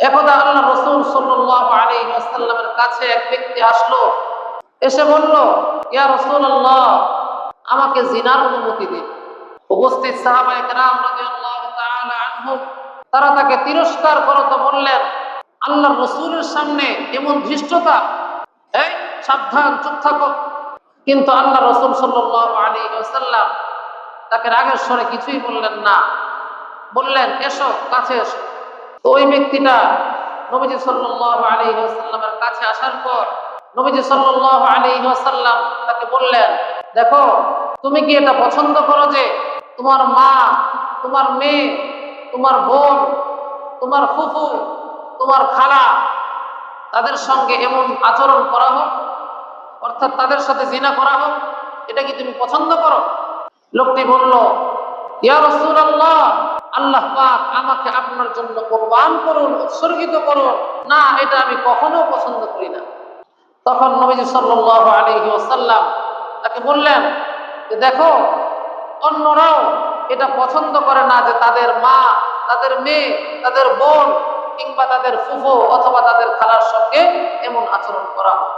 একদা আল্লাহ রাসূল সাল্লাল্লাহু আলাইহি ওয়াসাল্লামের কাছে এক ব্যক্তি আসলো, এসে বলল, ইয়া রাসূলুল্লাহ, আমাকে জিনার অনুমতি দিন। উপস্থিত সাহাবায়ে কেরাম রাদিয়াল্লাহু তাআলা আনহুম তারা তাকে তিরস্কার করতে বললেন, আল্লাহর রাসূলের সামনে এমন ধৃষ্টতা, এই সাবধান, চুপ থাকো। কিন্তু আল্লাহ রাসূল সাল্লাল্লাহু আলাইহি ওয়াসাল্লাম তাকে রাগের স্বরে কিছুই বললেন না, বললেন, এসো, কাছে এসো। তো ওই ব্যক্তিটা নবীজি সাল্লাল্লাহু আলাইহি ওয়াসাল্লামের কাছে আসার পর নবীজি সাল্লাল্লাহু আলাইহি ওয়াসাল্লাম তাকে বললেন, দেখো, তুমি কি এটা পছন্দ করো যে তোমার মা, তোমার মেয়ে, তোমার বোন, তোমার ফুফু, তোমার খালা, তাদের সঙ্গে এমন আচরণ করা হোক, অর্থাৎ তাদের সাথে জিনা করা হোক? এটা কি তুমি পছন্দ করো? লোকটি বলল, ইয়া রাসূলুল্লাহ, আল্লাহ পাক আমাকে আপনার জন্য কুরবান করুন, উৎসর্গিত করুন, না, এটা আমি কখনো পছন্দ করি না। তখন নবীজি সাল্লাল্লাহু আলাইহি ওয়াসাল্লাম তাকে বললেন যে দেখো, অন্যরাও এটা পছন্দ করে না যে তাদের মা, তাদের মেয়ে, তাদের বোন কিংবা তাদের ফুফু অথবা তাদের খালার সঙ্গে এমন আচরণ করা হয়।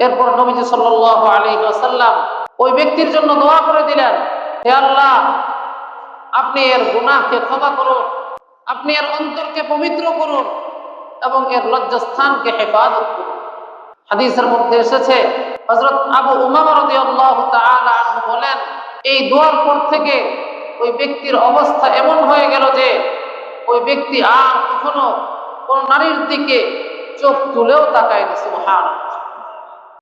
এরপর নবীজি সাল্লাল্লাহু আলাইহি ওয়াসাল্লাম ওই ব্যক্তির জন্য দোয়া করে দিলেন, হে আল্লাহ, আপনি এর গুনাহকে ক্ষমা করুন, আপনি এর অন্তরকে পবিত্র করুন এবং এর লজ্জাস্থানকে হেফাজত করুন। হাদিসের মধ্যে এসেছে, হযরত আবু উমামা রাদিয়াল্লাহু তাআলা আনহু বলেন, এই দোয়ার পর থেকে ওই ব্যক্তির অবস্থা এমন হয়ে গেল যে ওই ব্যক্তি আর কখনো কোন নারীর দিকে চোখ তুলেও তাকায়নি। সুবহানাল্লাহ।